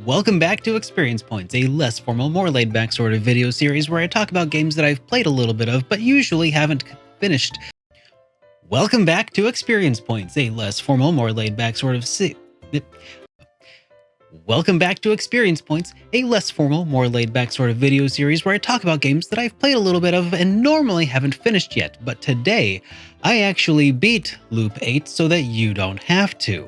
Welcome back to Experience Points, a less formal, more laid-back sort of video series where I talk about games that I've played a little bit of, but usually haven't finished. Welcome back to Experience Points, a less formal, more laid-back sort of Welcome back to Experience Points, a less formal, more laid-back sort of video series where I talk about games that I've played a little bit of and normally haven't finished yet, but today I actually beat Loop 8 so that you don't have to.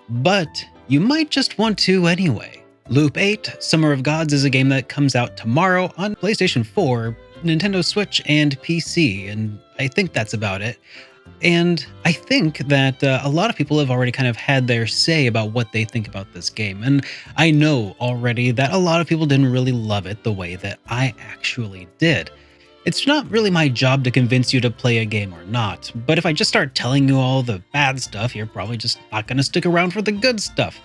But you might just want to anyway. Loop 8, Summer of Gods is a game that comes out tomorrow on PlayStation 4, Nintendo Switch, and PC, and I think that's about it. And I think that a lot of people have already kind of had their say about what they think about this game, and I know already that a lot of people didn't really love it the way that I actually did. It's not really my job to convince you to play a game or not, but if I just start telling you all the bad stuff, you're probably just not going to stick around for the good stuff.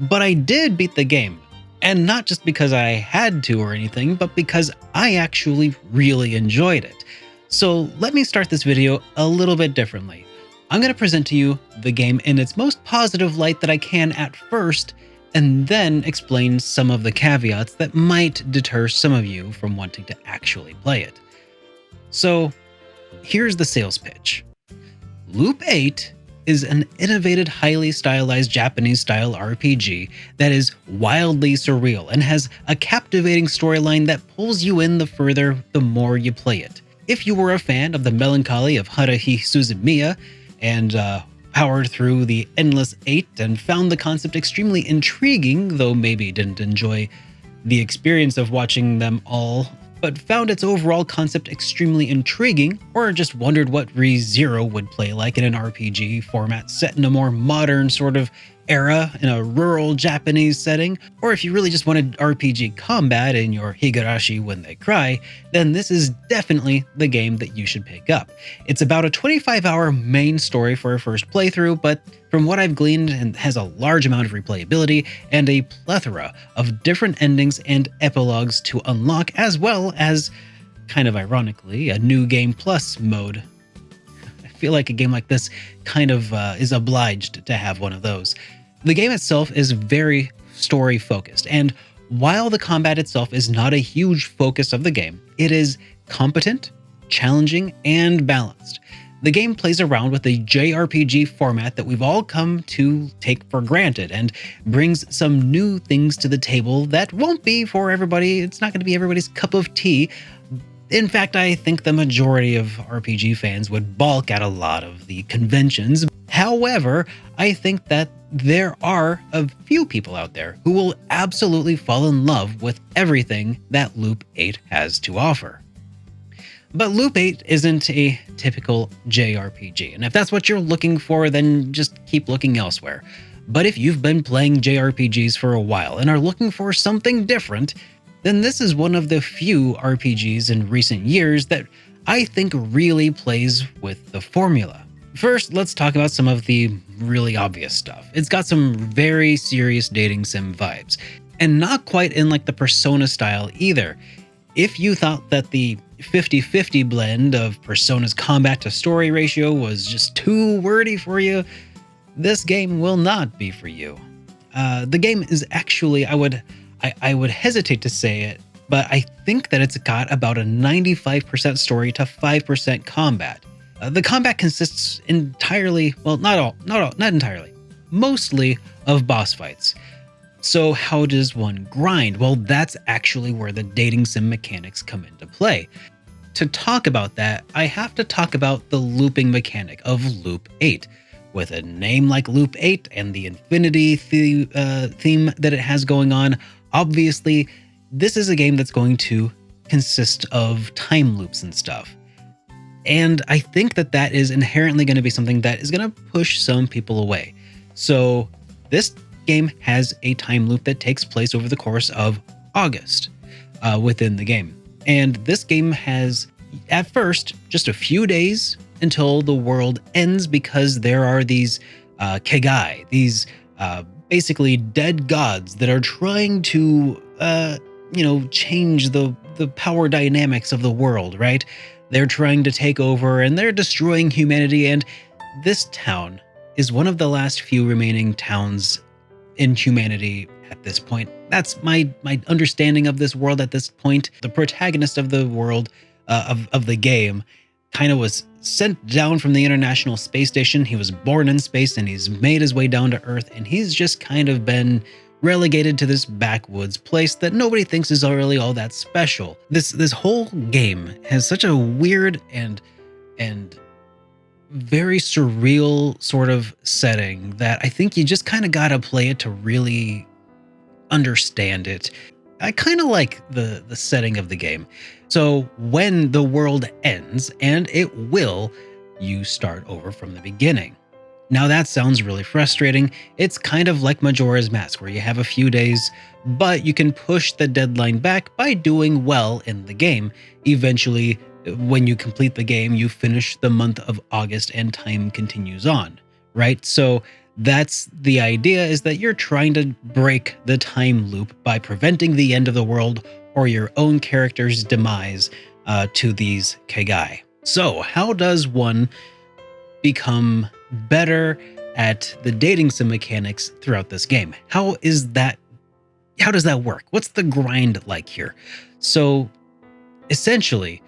But I did beat the game, and not just because I had to or anything, but because I actually really enjoyed it. So let me start this video a little bit differently. I'm going to present to you the game in its most positive light that I can at first, and then explain some of the caveats that might deter some of you from wanting to actually play it. So here's the sales pitch. Loop 8 is an innovative, highly stylized Japanese-style RPG that is wildly surreal and has a captivating storyline that pulls you in the further the more you play it. If you were a fan of the melancholy of Haruhi Suzumiya and powered through the Endless 8 and found the concept extremely intriguing, though maybe didn't enjoy the experience of watching them all, but found its overall concept extremely intriguing, or just wondered what ReZero would play like in an RPG format set in a more modern sort of era in a rural Japanese setting, or if you really just wanted RPG combat in your Higurashi when they cry, then this is definitely the game that you should pick up. It's about a 25-hour main story for a first playthrough, but from what I've gleaned, it has a large amount of replayability and a plethora of different endings and epilogues to unlock, as well as, kind of ironically, a new game plus mode. I feel like a game like this kind of is obliged to have one of those. The game itself is very story-focused, and while the combat itself is not a huge focus of the game, it is competent, challenging, and balanced. The game plays around with the JRPG format that we've all come to take for granted and brings some new things to the table that won't be for everybody. It's not going to be everybody's cup of tea. In fact, I think the majority of RPG fans would balk at a lot of the conventions. However, I think that there are a few people out there who will absolutely fall in love with everything that Loop 8 has to offer. But Loop 8 isn't a typical JRPG, and if that's what you're looking for, then just keep looking elsewhere. But if you've been playing JRPGs for a while and are looking for something different, then this is one of the few RPGs in recent years that I think really plays with the formula. First, let's talk about some of the really obvious stuff. It's got some very serious dating sim vibes, and not quite in like the Persona style either. If you thought that the 50-50 blend of Persona's combat to story ratio was just too wordy for you, this game will not be for you. The game is actually, I would hesitate to say it, but I think that it's got about a 95% story to 5% combat. The combat consists entirely, well, not entirely, mostly of boss fights. So how does one grind? Well, that's actually where the dating sim mechanics come into play. To talk about that, I have to talk about the looping mechanic of Loop 8. With a name like Loop 8 and the infinity theme that it has going on, obviously, this is a game that's going to consist of time loops and stuff. And I think that that is inherently going to be something that is going to push some people away. So this game has a time loop that takes place over the course of August within the game. And this game has, at first, just a few days until the world ends because there are these kegai, these basically dead gods that are trying to, change the power dynamics of the world, right? They're trying to take over and they're destroying humanity, and this town is one of the last few remaining towns in humanity at this point. That's my understanding of this world at this point. The protagonist of the world of the game kind of was sent down from the International Space Station. He was born in space and he's made his way down to Earth, and he's just kind of been relegated to this backwoods place that nobody thinks is really all that special. This whole game has such a weird and very surreal sort of setting that I think you just kind of gotta play it to really understand it. I kind of like the setting of the game. So when the world ends, and it will, you start over from the beginning. Now that sounds really frustrating. It's kind of like Majora's Mask, where you have a few days, but you can push the deadline back by doing well in the game. Eventually, when you complete the game, you finish the month of August and time continues on, right? So that's the idea, is that you're trying to break the time loop by preventing the end of the world or your own character's demise to these Kegai. So how does one become better at the dating sim mechanics throughout this game? How does that work? What's the grind like here? So essentially,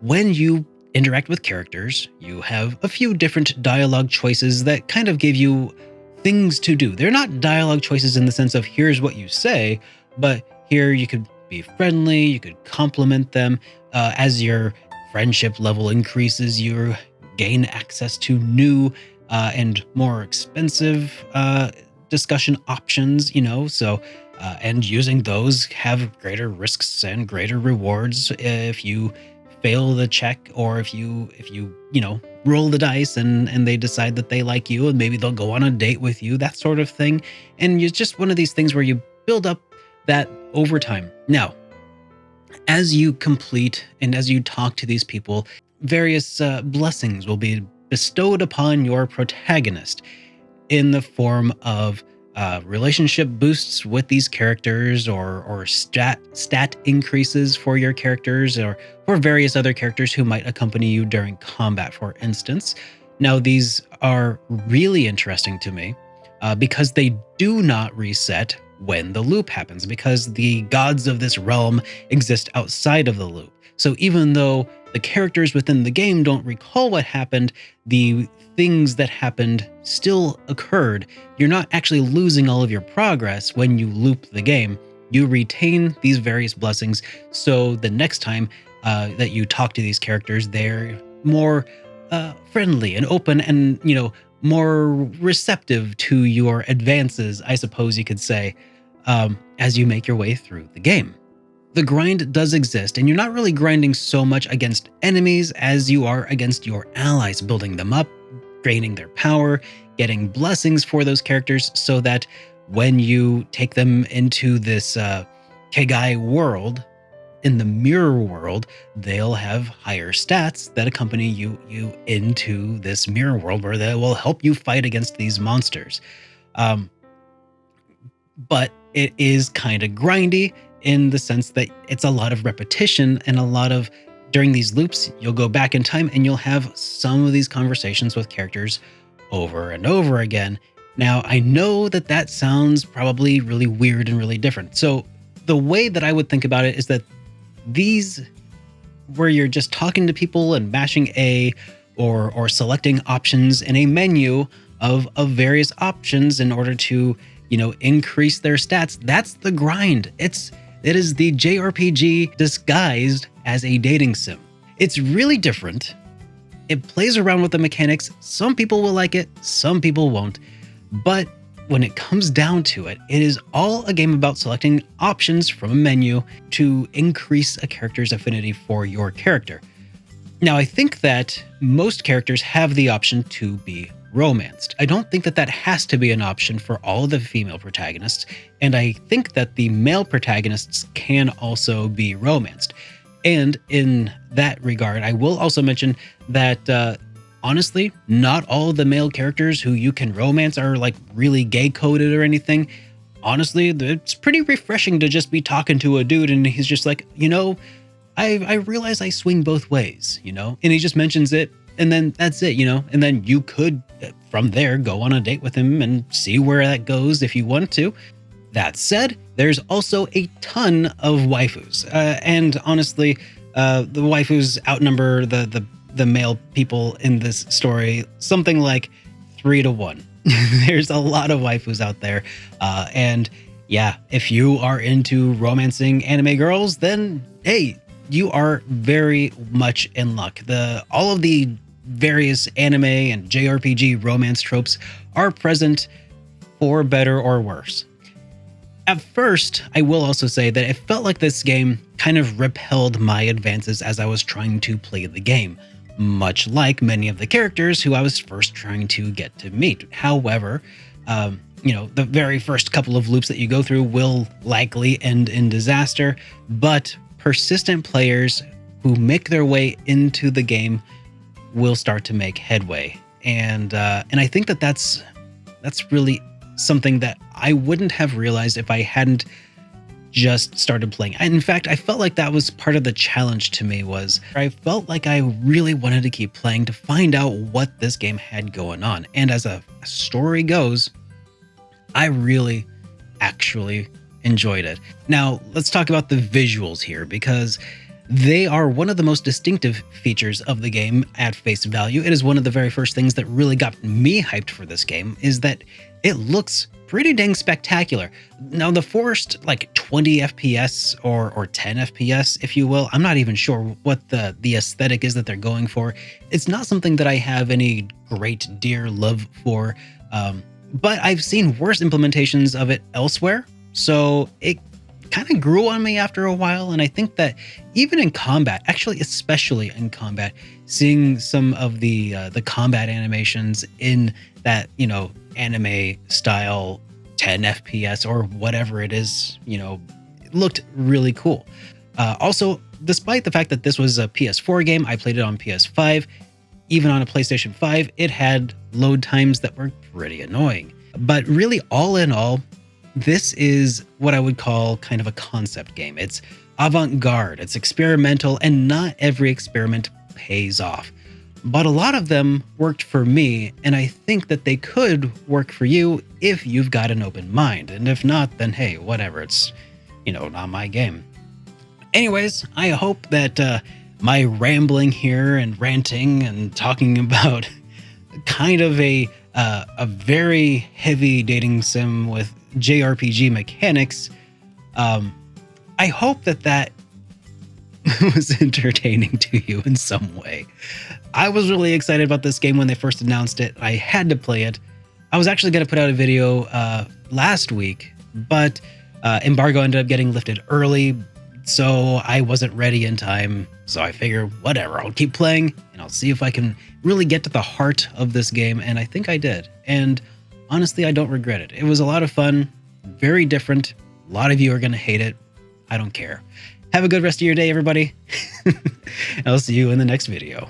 when you interact with characters, you have a few different dialogue choices that kind of give you things to do. They're not dialogue choices in the sense of here's what you say, but here you could be friendly, you could compliment them. As your friendship level increases, you gain access to new and more expensive discussion options, and using those have greater risks and greater rewards if you fail the check, or if you roll the dice and they decide that they like you and maybe they'll go on a date with you, that sort of thing. And it's just one of these things where you build up that over time. Now, as you complete and as you talk to these people, various blessings will be bestowed upon your protagonist in the form of relationship boosts with these characters, or stat increases for your characters, or for various other characters who might accompany you during combat, for instance. Now, these are really interesting to me because they do not reset when the loop happens, because the gods of this realm exist outside of the loop. So even though the characters within the game don't recall what happened, the things that happened still occurred. You're not actually losing all of your progress when you loop the game. You retain these various blessings, so the next time that you talk to these characters, they're more friendly and open and, more receptive to your advances, I suppose you could say, as you make your way through the game. The grind does exist, and you're not really grinding so much against enemies as you are against your allies, building them up, gaining their power, getting blessings for those characters, so that when you take them into this Kegai world, in the mirror world, they'll have higher stats that accompany you into this mirror world, where they will help you fight against these monsters. But it is kind of grindy, in the sense that it's a lot of repetition, and a lot of, during these loops, you'll go back in time and you'll have some of these conversations with characters over and over again. Now, I know that sounds probably really weird and really different. So the way that I would think about it is that these, where you're just talking to people and mashing A or selecting options in a menu of various options in order to, increase their stats, that's the grind. It is the JRPG disguised as a dating sim. It's really different. It plays around with the mechanics. Some people will like it, some people won't. But when it comes down to it, it is all a game about selecting options from a menu to increase a character's affinity for your character. Now, I think that most characters have the option to be romanced. I don't think that has to be an option for all of the female protagonists, and I think that the male protagonists can also be romanced. And in that regard, I will also mention that honestly, not all of the male characters who you can romance are like really gay coded or anything. Honestly, it's pretty refreshing to just be talking to a dude and he's just like, I realize I swing both ways, and he just mentions it. And then that's it, and then you could, from there, go on a date with him and see where that goes if you want to. That said, there's also a ton of waifus, and honestly, the waifus outnumber the male people in this story something like 3 to 1. There's a lot of waifus out there, and yeah, if you are into romancing anime girls, then hey, you are very much in luck. All of the various anime and JRPG romance tropes are present for better or worse. At first, I will also say that it felt like this game kind of repelled my advances as I was trying to play the game, much like many of the characters who I was first trying to get to meet. However, the very first couple of loops that you go through will likely end in disaster, but persistent players who make their way into the game will start to make headway. And I think that that's really something that I wouldn't have realized if I hadn't just started playing. And in fact, I felt like that was part of the challenge to me. Was I felt like I really wanted to keep playing to find out what this game had going on. And as a story goes, I really actually enjoyed it. Now, let's talk about the visuals here, because they are one of the most distinctive features of the game at face value. It is one of the very first things that really got me hyped for this game, is that it looks pretty dang spectacular. Now, the first 20 FPS or 10 FPS, if you will, I'm not even sure what the aesthetic is that they're going for. It's not something that I have any great dear love for, but I've seen worse implementations of it elsewhere. So it kind of grew on me after a while. And I think that even in combat, actually, especially in combat, seeing some of the combat animations in that, anime style 10 FPS or whatever it is, it looked really cool. Also, despite the fact that this was a PS4 game, I played it on PS5. Even on a PlayStation 5, it had load times that were pretty annoying. But really, all in all, this is what I would call kind of a concept game. It's avant-garde, it's experimental, and not every experiment pays off. But a lot of them worked for me, and I think that they could work for you if you've got an open mind. And if not, then hey, whatever, it's, not my game. Anyways, I hope that my rambling here and ranting and talking about kind of a very heavy dating sim with JRPG mechanics, I hope that was entertaining to you in some way. I was really excited about this game when they first announced it. I had to play it. I was actually going to put out a video last week, but embargo ended up getting lifted early, so I wasn't ready in time. So I figured, whatever, I'll keep playing and I'll see if I can really get to the heart of this game. And I think I did. And honestly, I don't regret it. It was a lot of fun, very different. A lot of you are going to hate it. I don't care. Have a good rest of your day, everybody. I'll see you in the next video.